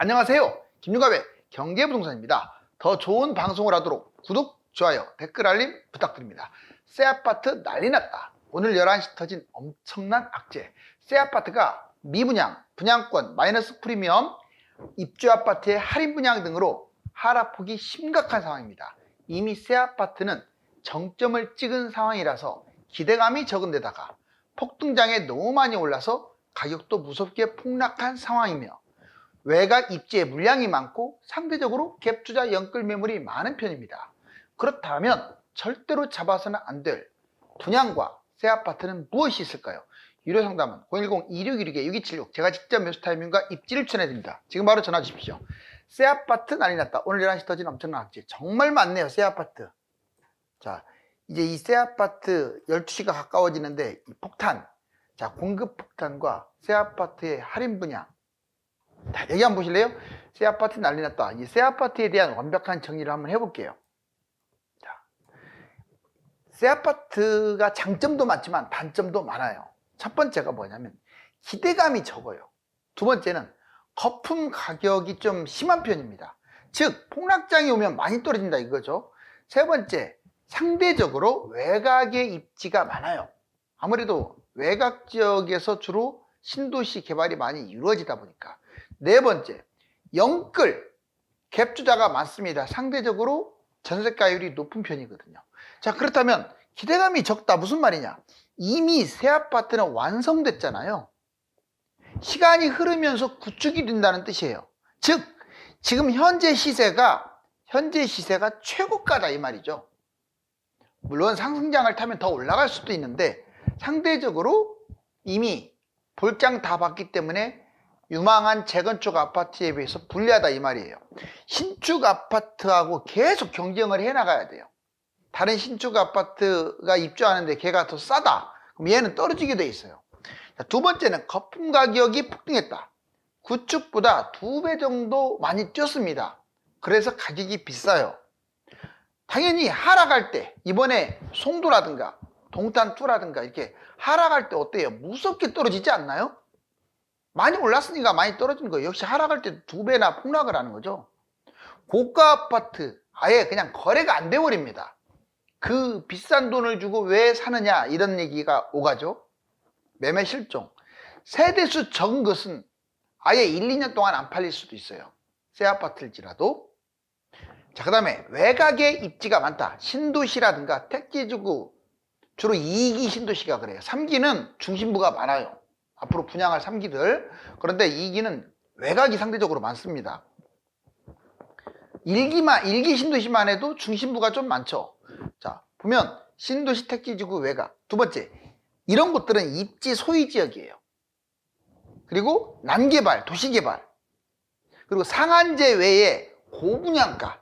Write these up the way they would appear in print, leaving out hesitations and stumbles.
안녕하세요. 김유갑의 경제부동산입니다. 더 좋은 방송을 하도록 구독, 좋아요, 댓글 알림 부탁드립니다. 새 아파트 난리 났다. 오늘 11시 터진 엄청난 악재. 새 아파트가 미분양, 분양권, 마이너스 프리미엄, 입주 아파트의 할인 분양 등으로 하락폭이 심각한 상황입니다. 이미 새 아파트는 정점을 찍은 상황이라서 기대감이 적은 데다가 폭등장에 너무 많이 올라서 가격도 무섭게 폭락한 상황이며 외곽 입지에 물량이 많고 상대적으로 갭투자 연끌 매물이 많은 편입니다. 그렇다면 절대로 잡아서는 안 될 분양과 새 아파트는 무엇이 있을까요? 유료 상담은 010-2616-6276 제가 직접 매수 타이밍과 입지를 추천해드립니다. 지금 바로 전화 주십시오. 새 아파트 난리 났다. 오늘 11시 터진 엄청난 악재. 정말 많네요. 새 아파트. 자, 이제 이 새 아파트 12시가 가까워지는데 이 폭탄, 자, 공급 폭탄과 새 아파트의 할인 분양. 자, 여기 한번 보실래요? 새 아파트 난리 났다. 이 새 아파트에 대한 완벽한 정리를 한번 해볼게요. 자, 새 아파트가 장점도 많지만 단점도 많아요. 첫 번째가 뭐냐면 기대감이 적어요. 두 번째는 거품 가격이 좀 심한 편입니다. 즉 폭락장이 오면 많이 떨어진다 이거죠. 세 번째, 상대적으로 외곽의 입지가 많아요. 아무래도 외곽 지역에서 주로 신도시 개발이 많이 이루어지다 보니까. 네 번째, 연끌, 갭 투자가 많습니다. 상대적으로 전세가율이 높은 편이거든요. 자, 그렇다면 기대감이 적다 무슨 말이냐? 이미 새 아파트는 완성됐잖아요. 시간이 흐르면서 구축이 된다는 뜻이에요. 즉 지금 현재 시세가 최고가다 이 말이죠. 물론 상승장을 타면 더 올라갈 수도 있는데 상대적으로 이미 볼장 다 봤기 때문에 유망한 재건축 아파트에 비해서 불리하다 이 말이에요. 신축 아파트하고 계속 경쟁을 해나가야 돼요. 다른 신축 아파트가 입주하는데 걔가 더 싸다. 그럼 얘는 떨어지게 돼 있어요. 자, 두 번째는 거품 가격이 폭등했다. 구축보다 2배 정도 많이 뛰었습니다. 그래서 가격이 비싸요. 당연히 하락할 때 이번에 송도라든가 동탄2라든가 이렇게 하락할 때 어때요? 무섭게 떨어지지 않나요? 많이 올랐으니까 많이 떨어진 거예요. 역시 하락할 때 2배나 폭락을 하는 거죠. 고가 아파트 아예 그냥 거래가 안 돼버립니다. 그 비싼 돈을 주고 왜 사느냐 이런 얘기가 오가죠. 매매 실종. 세대수 적은 것은 아예 1, 2년 동안 안 팔릴 수도 있어요. 새 아파트일지라도. 자, 그 다음에 외곽의 입지가 많다. 신도시라든가 택지지구, 주로 2기 신도시가 그래요. 3기는 중심부가 많아요. 앞으로 분양할 3기들. 그런데 2기는 외곽이 상대적으로 많습니다. 1기 신도시만 해도 중심부가 좀 많죠. 자, 보면 신도시 택지지구 외곽. 두 번째, 이런 곳들은 입지 소유 지역이에요. 그리고 난개발, 도시개발. 그리고 상한제 외에 고분양가.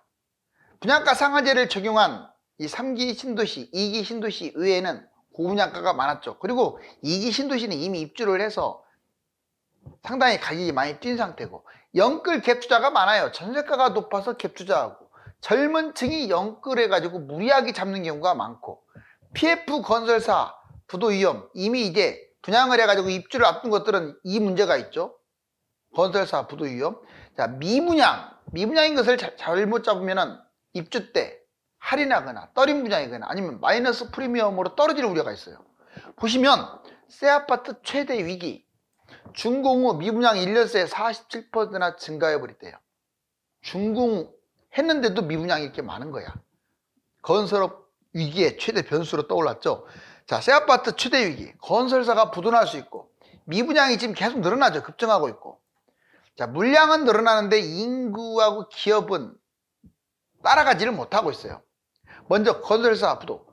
분양가 상한제를 적용한 이 3기 신도시, 2기 신도시 외에는 고분양가가 많았죠. 그리고 2기 신도시는 이미 입주를 해서 상당히 가격이 많이 뛴 상태고 연끌 갭 투자가 많아요. 전세가가 높아서 갭 투자하고 젊은 층이 연끌해가지고 무리하게 잡는 경우가 많고 PF 건설사 부도 위험 이미 이제 분양을 해가지고 입주를 앞둔 것들은 이 문제가 있죠. 건설사 부도 위험. 자, 미분양인 것을 잘못 잡으면은 입주 때 할인하거나 떨임 분양이거나 아니면 마이너스 프리미엄으로 떨어질 우려가 있어요. 보시면 새 아파트 최대 위기 준공후 미분양 1년새에 47%나 증가해 버렸대요. 준공했는데도 미분양이 이렇게 많은 거야. 건설업 위기의 최대 변수로 떠올랐죠. 자, 새 아파트 최대 위기 건설사가 부도날 수 있고 미분양이 지금 계속 늘어나죠. 급증하고 있고. 자, 물량은 늘어나는데 인구하고 기업은 따라가지를 못하고 있어요. 먼저 건설사 부도,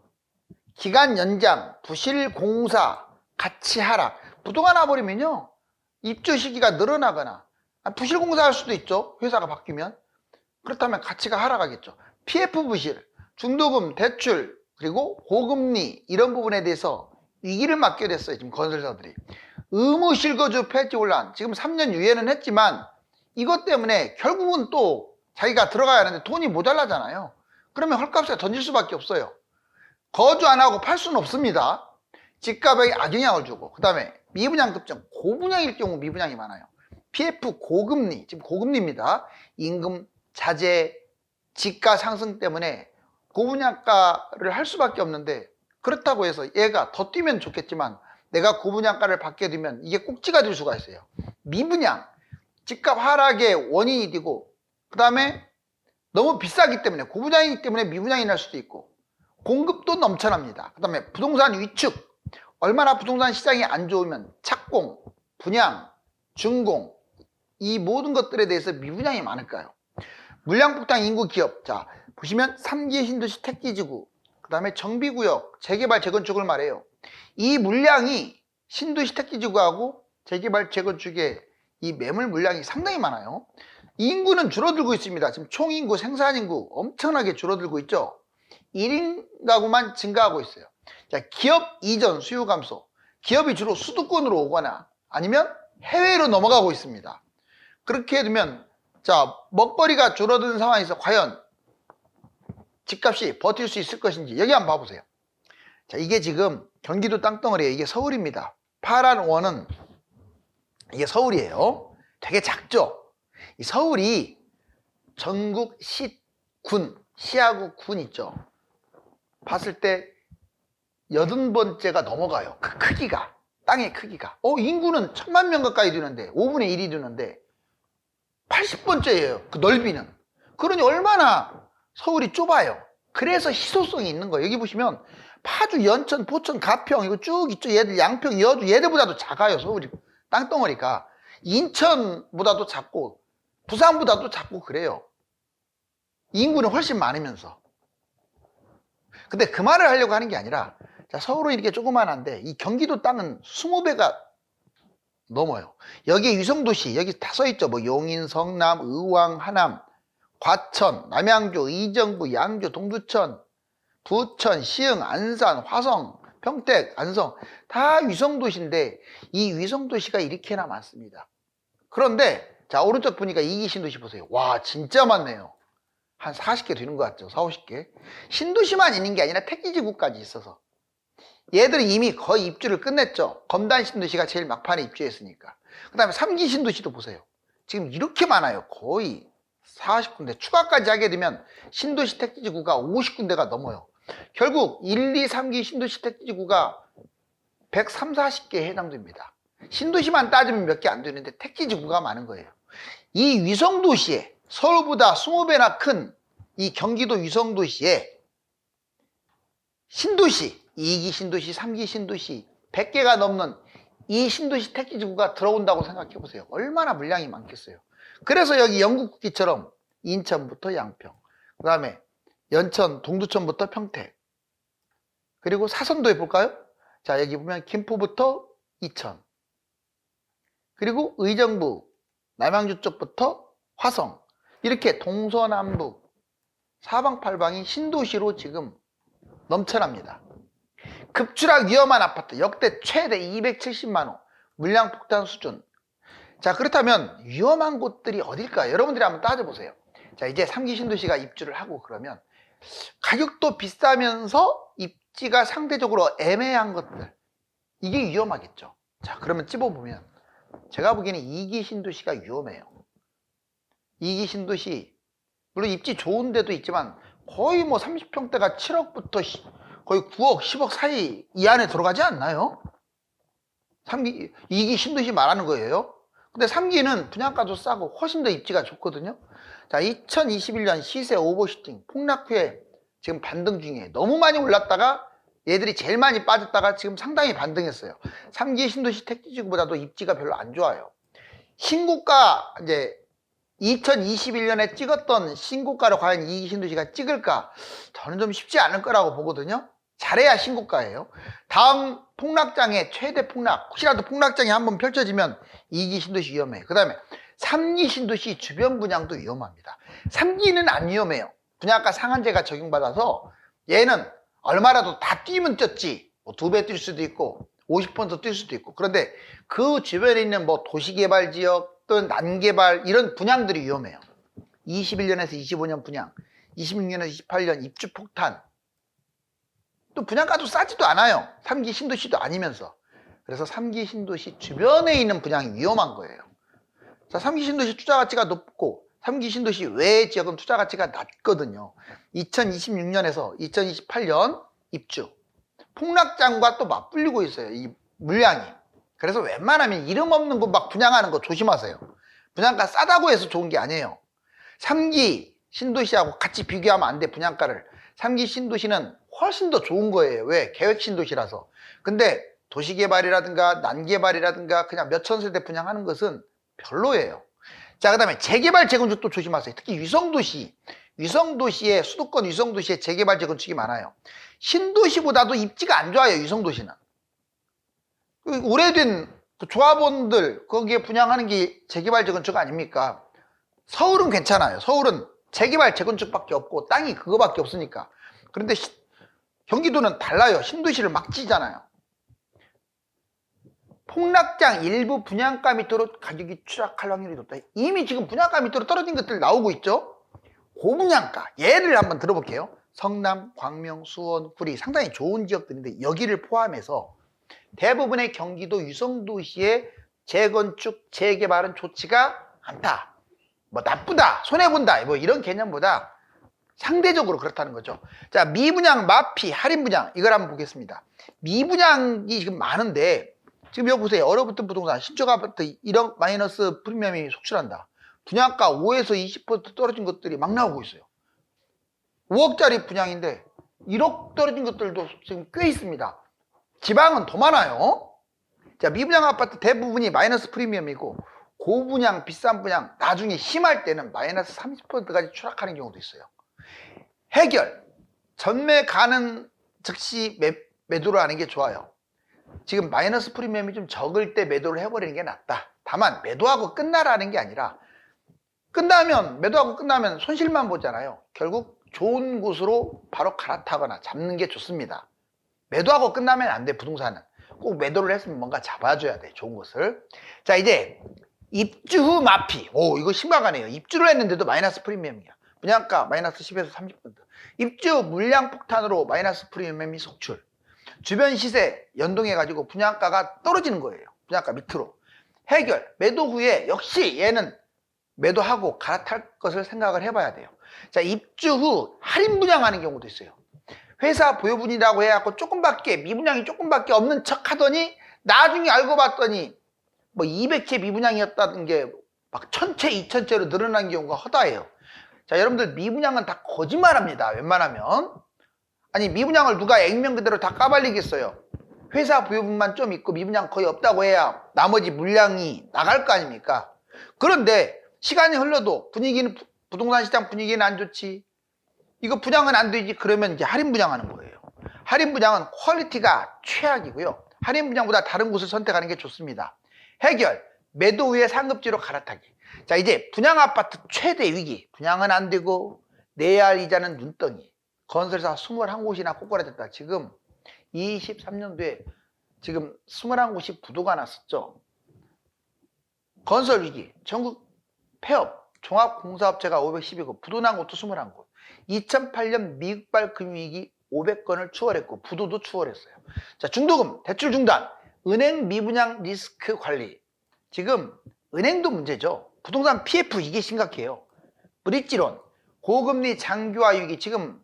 기간 연장, 부실 공사, 가치 하락. 부도가 나버리면요 입주 시기가 늘어나거나 부실 공사할 수도 있죠. 회사가 바뀌면. 그렇다면 가치가 하락하겠죠. PF 부실, 중도금, 대출, 그리고 고금리 이런 부분에 대해서 위기를 맞게 됐어요. 지금 건설사들이. 의무 실거주 폐지 혼란 지금 3년 유예는 했지만 이것 때문에 결국은 또 자기가 들어가야 하는데 돈이 모자라잖아요. 그러면 헐값에 던질 수밖에 없어요. 거주 안 하고 팔 수는 없습니다. 집값에 악영향을 주고. 그 다음에 미분양 급증, 고분양일 경우 미분양이 많아요. PF 고금리, 지금 고금리입니다. 임금 자재, 지가 상승 때문에 고분양가를 할 수밖에 없는데, 그렇다고 해서 얘가 더 뛰면 좋겠지만 내가 고분양가를 받게 되면 이게 꼭지가 될 수가 있어요. 미분양, 집값 하락의 원인이 되고, 그 다음에 너무 비싸기 때문에, 고분양이기 때문에 미분양이 날 수도 있고, 공급도 넘쳐납니다. 그 다음에 부동산 위축, 얼마나 부동산 시장이 안 좋으면 착공, 분양, 준공, 이 모든 것들에 대해서 미분양이 많을까요? 물량폭탄 인구 기업, 자 보시면 3기 신도시 택지지구, 그 다음에 정비구역, 재개발 재건축을 말해요. 이 물량이 신도시 택지지구하고 재개발 재건축의 이 매물 물량이 상당히 많아요. 인구는 줄어들고 있습니다. 지금 총인구, 생산인구 엄청나게 줄어들고 있죠. 1인 가구만 증가하고 있어요. 자, 기업 이전 수요 감소, 기업이 주로 수도권으로 오거나 아니면 해외로 넘어가고 있습니다. 그렇게 되면 자, 먹거리가 줄어드는 상황에서 과연 집값이 버틸 수 있을 것인지 여기 한번 봐보세요. 자, 이게 지금 경기도 땅덩어리에 이게 서울입니다. 파란 원은 이게 서울이에요. 되게 작죠? 이 서울이 전국 시, 군, 시하고 군 있죠? 봤을 때 80번째가 넘어가요. 그 크기가, 땅의 크기가. 인구는 1000만 명 가까이 되는데 5분의 1이 되는데 80번째예요. 그 넓이는. 그러니 얼마나 서울이 좁아요. 그래서 희소성이 있는 거예요. 여기 보시면 파주, 연천, 포천, 가평 이거 쭉 있죠. 얘들 양평, 여주 얘들보다도 작아요. 서울이 땅덩어리가. 인천보다도 작고 부산보다도 작고 그래요. 인구는 훨씬 많으면서. 근데 그 말을 하려고 하는 게 아니라, 자, 서울은 이렇게 조그만한데 이 경기도 땅은 20배가 넘어요. 여기에 위성도시 여기 다 써있죠. 뭐 용인, 성남, 의왕, 하남, 과천, 남양주, 의정부, 양주, 동두천, 부천, 시흥, 안산, 화성, 평택, 안성 다 위성도시인데 이 위성도시가 이렇게나 많습니다. 그런데 자, 오른쪽 보니까 2기 신도시 보세요. 와, 진짜 많네요. 한 40개 되는 것 같죠. 4, 50개. 신도시만 있는 게 아니라 택지지구까지 있어서 얘들은 이미 거의 입주를 끝냈죠. 검단 신도시가 제일 막판에 입주했으니까. 그 다음에 3기 신도시도 보세요. 지금 이렇게 많아요. 거의 40군데. 추가까지 하게 되면 신도시 택지지구가 50군데가 넘어요. 결국 1, 2, 3기 신도시 택지지구가 130, 40개에 해당됩니다. 신도시만 따지면 몇 개 안 되는데 택지지구가 많은 거예요. 이 위성도시에 서울보다 20배나 큰 이 경기도 위성도시에 신도시 2기 신도시, 3기 신도시 100개가 넘는 이 신도시 택지지구가 들어온다고 생각해 보세요. 얼마나 물량이 많겠어요. 그래서 여기 영국 국기처럼 인천부터 양평, 그 다음에 연천, 동두천부터 평택, 그리고 사선도에 볼까요? 자, 여기 보면 김포부터 이천, 그리고 의정부, 남양주 쪽부터 화성, 이렇게 동서남북 사방팔방이 신도시로 지금 넘쳐납니다. 급추락 위험한 아파트 역대 최대 270만호 물량 폭탄 수준. 자, 그렇다면 위험한 곳들이 어딜까요? 여러분들이 한번 따져보세요. 자, 이제 3기 신도시가 입주를 하고 그러면 가격도 비싸면서 입지가 상대적으로 애매한 것들, 이게 위험하겠죠. 자, 그러면 찝어보면 제가 보기에는 2기 신도시가 위험해요. 2기 신도시 물론 입지 좋은 데도 있지만 거의 뭐 30평대가 7억부터 거의 9억, 10억 사이 이 안에 들어가지 않나요? 3기, 2기 신도시 말하는 거예요. 근데 3기는 분양가도 싸고 훨씬 더 입지가 좋거든요. 자, 2021년 시세 오버슈팅 폭락 후에 지금 반등 중이에요. 너무 많이 올랐다가 얘들이 제일 많이 빠졌다가 지금 상당히 반등했어요. 3기 신도시 택지지구보다도 입지가 별로 안 좋아요. 신고가 이제 2021년에 찍었던 신고가를 과연 2기 신도시가 찍을까? 저는 좀 쉽지 않을 거라고 보거든요. 잘해야 신고가예요. 다음 폭락장의 최대 폭락, 혹시라도 폭락장이 한번 펼쳐지면 2기 신도시 위험해요. 그 다음에 3기 신도시 주변 분양도 위험합니다. 3기는 안 위험해요. 분양가 상한제가 적용받아서 얘는 얼마라도 다 뛰면 뛰었지. 뭐 2배 뛸 수도 있고 50% 뛸 수도 있고. 그런데 그 주변에 있는 뭐 도시개발지역 또는 난개발 이런 분양들이 위험해요. 21년에서 25년 분양, 26년에서 28년 입주 폭탄. 또 분양가도 싸지도 않아요. 3기 신도시도 아니면서. 그래서 3기 신도시 주변에 있는 분양이 위험한 거예요. 자, 3기 신도시 투자 가치가 높고 3기 신도시 외의 지역은 투자 가치가 낮거든요. 2026년에서 2028년 입주. 폭락장과 또 맞불리고 있어요. 이 물량이. 그래서 웬만하면 이름 없는 곳 막 분양하는 거 조심하세요. 분양가 싸다고 해서 좋은 게 아니에요. 3기 신도시하고 같이 비교하면 안 돼, 분양가를. 3기 신도시는 훨씬 더 좋은 거예요. 왜? 계획 신도시라서. 근데 도시개발이라든가 난개발이라든가 그냥 몇천 세대 분양하는 것은 별로예요. 자, 그 다음에 재개발 재건축도 조심하세요. 특히 위성도시에 수도권 위성도시에 재개발 재건축이 많아요. 신도시보다도 입지가 안 좋아요. 위성도시는. 오래된 조합원들 거기에 분양하는 게 재개발 재건축 아닙니까? 서울은 괜찮아요. 서울은 재개발 재건축밖에 없고 땅이 그거밖에 없으니까. 그런데 경기도는 달라요. 신도시를 막 지잖아요. 폭락장 일부 분양가 밑으로 가격이 추락할 확률이 높다. 이미 지금 분양가 밑으로 떨어진 것들 나오고 있죠. 고분양가 예를 한번 들어볼게요. 성남, 광명, 수원, 구리 상당히 좋은 지역들인데 여기를 포함해서 대부분의 경기도 위성도시의 재건축, 재개발은 좋지가 않다. 뭐 나쁘다, 손해본다, 뭐 이런 개념보다 상대적으로 그렇다는 거죠. 자, 미분양, 마피, 할인분양 이걸 한번 보겠습니다. 미분양이 지금 많은데 지금 여기 보세요. 얼어붙은 부동산, 신축 아파트 1억 마이너스 프리미엄이 속출한다. 분양가 5에서 20% 떨어진 것들이 막 나오고 있어요. 5억짜리 분양인데 1억 떨어진 것들도 지금 꽤 있습니다. 지방은 더 많아요. 자, 미분양 아파트 대부분이 마이너스 프리미엄이고 고분양, 비싼 분양 나중에 심할 때는 마이너스 30%까지 추락하는 경우도 있어요. 해결, 전매 가능 즉시 매도를 하는 게 좋아요. 지금 마이너스 프리미엄이 좀 적을 때 매도를 해버리는 게 낫다. 다만 매도하고 끝나라는 게 아니라 매도하고 끝나면 손실만 보잖아요. 결국 좋은 곳으로 바로 갈아타거나 잡는 게 좋습니다. 매도하고 끝나면 안 돼. 부동산은 꼭 매도를 했으면 뭔가 잡아줘야 돼. 좋은 곳을. 자, 이제 입주 후 마피. 오, 이거 심각하네요. 입주를 했는데도 마이너스 프리미엄이야. 분양가 마이너스 10에서 30%. 입주 물량 폭탄으로 마이너스 프리미엄이 속출. 주변 시세 연동해가지고 분양가가 떨어지는 거예요. 분양가 밑으로. 해결, 매도 후에 역시 얘는 매도하고 갈아탈 것을 생각을 해봐야 돼요. 자, 입주 후 할인 분양하는 경우도 있어요. 회사 보유분이라고 해갖고 미분양이 조금밖에 없는 척 하더니 나중에 알고 봤더니 뭐 200채 미분양이었다는 게 막 1000채, 2000채로 늘어난 경우가 허다해요. 자, 여러분들 미분양은 다 거짓말합니다. 웬만하면. 아니, 미분양을 누가 액면 그대로 다 까발리겠어요. 회사 보유분만 좀 있고 미분양 거의 없다고 해야 나머지 물량이 나갈 거 아닙니까? 그런데 시간이 흘러도 부동산 시장 분위기는 안 좋지. 이거 분양은 안 되지. 그러면 이제 할인 분양하는 거예요. 할인 분양은 퀄리티가 최악이고요. 할인 분양보다 다른 곳을 선택하는 게 좋습니다. 해결, 매도 후에 상급지로 갈아타기. 자, 이제 분양 아파트 최대 위기. 분양은 안 되고 내야 할 이자는 눈덩이. 건설사 21곳이나 꼬꾸라졌다. 지금 23년도에 지금 21곳이 부도가 났었죠. 건설 위기, 전국 폐업, 종합공사업체가 512곳, 부도 난 곳도 21곳. 2008년 미국발 금융위기 500건을 추월했고 부도도 추월했어요. 자, 중도금, 대출 중단, 은행 미분양 리스크 관리. 지금 은행도 문제죠. 부동산 PF 이게 심각해요. 브릿지론, 고금리 장기화 위기. 지금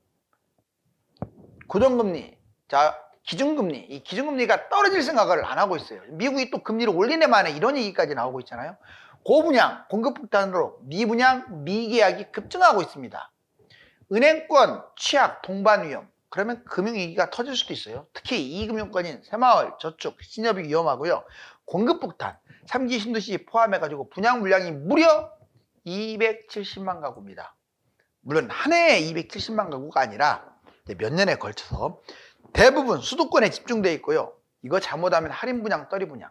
고정금리, 자, 기준금리, 이 기준금리가 떨어질 생각을 안 하고 있어요. 미국이 또 금리를 올리네 마네 이런 얘기까지 나오고 있잖아요. 고분양, 공급폭탄으로 미분양, 미계약이 급증하고 있습니다. 은행권 취약, 동반 위험. 그러면 금융위기가 터질 수도 있어요. 특히 이금융권인 새마을, 저축, 신협이 위험하고요. 공급폭탄, 3기 신도시 포함해가지고 분양 물량이 무려 270만 가구입니다. 물론 한 해에 270만 가구가 아니라 몇 년에 걸쳐서 대부분 수도권에 집중되어 있고요. 이거 잘못하면 할인 분양, 떨이 분양.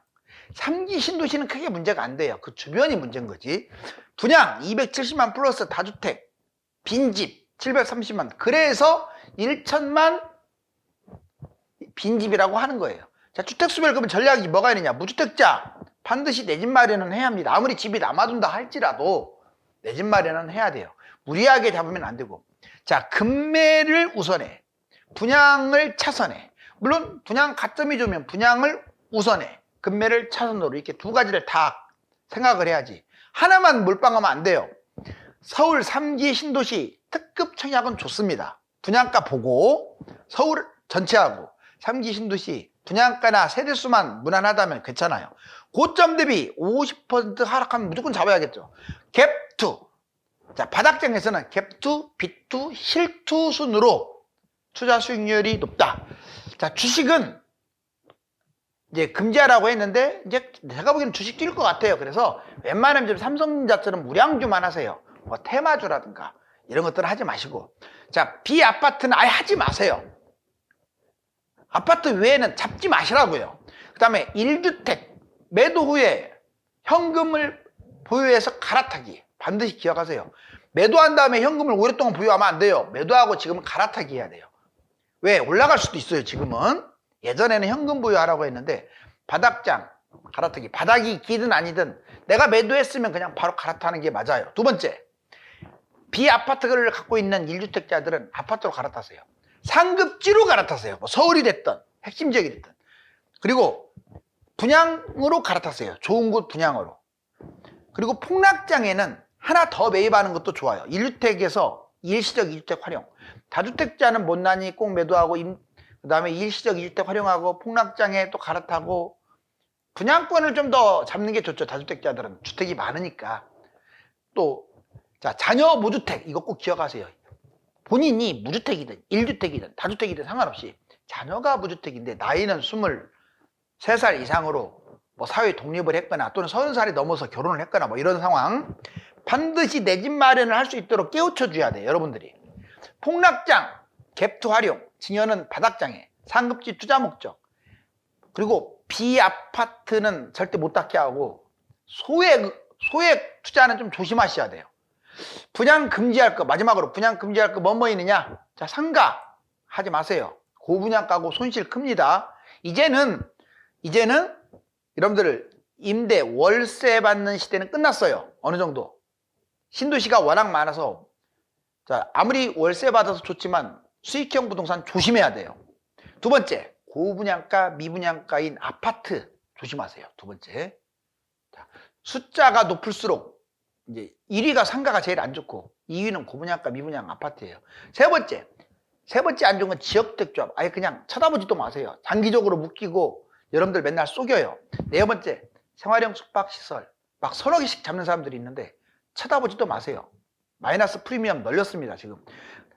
3기 신도시는 크게 문제가 안 돼요. 그 주변이 문제인 거지. 분양 270만 플러스 다주택, 빈집 730만. 그래서 1천만 빈집이라고 하는 거예요. 자, 주택수별 그러면 전략이 뭐가 있느냐. 무주택자 반드시 내 집 마련은 해야 합니다. 아무리 집이 남아둔다 할지라도 내 집 마련은 해야 돼요. 무리하게 잡으면 안 되고. 자, 급매를 우선해. 분양을 차선해. 물론 분양 가점이 좋으면 분양을 우선해. 급매를 차선으로 이렇게 두 가지를 다 생각을 해야지. 하나만 몰빵하면 안 돼요. 서울 3기 신도시 특급 청약은 좋습니다. 분양가 보고 서울 전체하고 3기 신도시 분양가나 세대수만 무난하다면 괜찮아요. 고점 대비 50% 하락하면 무조건 잡아야겠죠. 갭2. 자, 바닥장에서는 갭2, 빅2, 힐2 순으로 투자 수익률이 높다. 자, 주식은 이제 금지하라고 했는데 이제 제가 보기에는 주식 뛸 것 같아요. 그래서 웬만하면 좀 삼성전자처럼 무량주만 하세요. 뭐 테마주라든가 이런 것들은 하지 마시고, 자, 비아파트는 아예 하지 마세요. 아파트 외에는 잡지 마시라고요. 그 다음에 1주택 매도 후에 현금을 보유해서 갈아타기 반드시 기억하세요. 매도한 다음에 현금을 오랫동안 보유하면 안 돼요. 매도하고 지금은 갈아타기 해야 돼요. 왜? 올라갈 수도 있어요. 지금은. 예전에는 현금 보유하라고 했는데 바닥장 갈아타기, 바닥이 있든 아니든 내가 매도했으면 그냥 바로 갈아타는 게 맞아요. 두 번째, 비아파트를 갖고 있는 1주택자들은 아파트로 갈아타세요. 상급지로 갈아타세요. 뭐 서울이 됐든 핵심 지역이 됐든. 그리고 분양으로 갈아타세요. 좋은 곳 분양으로. 그리고 폭락장에는 하나 더 매입하는 것도 좋아요. 1주택에서 일시적 2주택 활용. 다주택자는 못난이 꼭 매도하고 그 다음에 일시적 2주택 활용하고 폭락장에 또 갈아타고 분양권을 좀 더 잡는 게 좋죠. 다주택자들은 주택이 많으니까. 또 자, 자녀 무주택 이거 꼭 기억하세요. 본인이 무주택이든 1주택이든 다주택이든 상관없이 자녀가 무주택인데 나이는 23살 이상으로 뭐 사회 독립을 했거나 또는 30살이 넘어서 결혼을 했거나 뭐 이런 상황, 반드시 내 집 마련을 할 수 있도록 깨우쳐 줘야 돼요. 여러분들이. 폭락장, 갭투 활용, 증여는 바닥장에, 상급지 투자 목적, 그리고 비아파트는 절대 못 닿게 하고 소액 투자는 좀 조심하셔야 돼요. 분양 금지할 거, 마지막으로 분양 금지할 거 뭐 있느냐? 자, 상가 하지 마세요. 고분양가고 손실 큽니다. 이제는 여러분들 임대 월세 받는 시대는 끝났어요. 어느 정도 신도시가 워낙 많아서, 자, 아무리 월세 받아서 좋지만 수익형 부동산 조심해야 돼요. 두 번째, 고분양가 미분양가인 아파트 조심하세요. 두 번째, 자, 숫자가 높을수록 이제 1위가 상가가 제일 안 좋고 2위는 고분양가 미분양 아파트예요. 세 번째 안 좋은 건 지역택조합. 아예 그냥 쳐다보지도 마세요. 장기적으로 묶이고 여러분들 맨날 속여요. 네 번째, 생활형 숙박시설 막 서너 개씩 잡는 사람들이 있는데 쳐다보지도 마세요. 마이너스 프리미엄 널렸습니다 지금.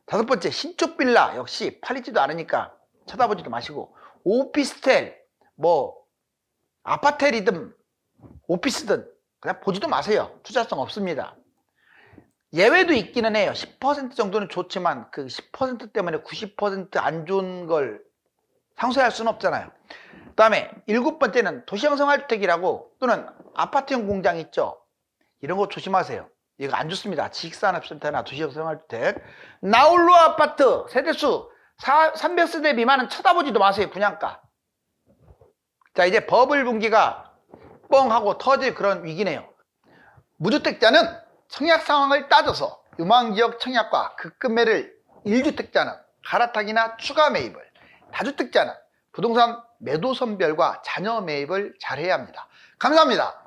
다섯 번째, 신축 빌라 역시 팔리지도 않으니까 쳐다보지도 마시고, 오피스텔 뭐 아파텔이든 오피스든 그냥 보지도 마세요. 투자성 없습니다. 예외도 있기는 해요. 10% 정도는 좋지만 그 10% 때문에 90% 안 좋은 걸 상쇄할 수는 없잖아요. 그 다음에 일곱 번째는 도시형 생활주택이라고 또는 아파트형 공장 있죠. 이런 거 조심하세요. 이거 안 좋습니다. 지식산업센터나 도시형 생활주택. 나홀로 아파트 세대수 300세대 미만은 쳐다보지도 마세요. 분양가. 자, 이제 버블 분기가 뻥 하고 터질 그런 위기네요. 무주택자는 청약 상황을 따져서 유망지역 청약과 급매를, 1주택자는 갈아타기나 추가 매입을, 다주택자는 부동산 매도 선별과 자녀 매입을 잘 해야 합니다. 감사합니다.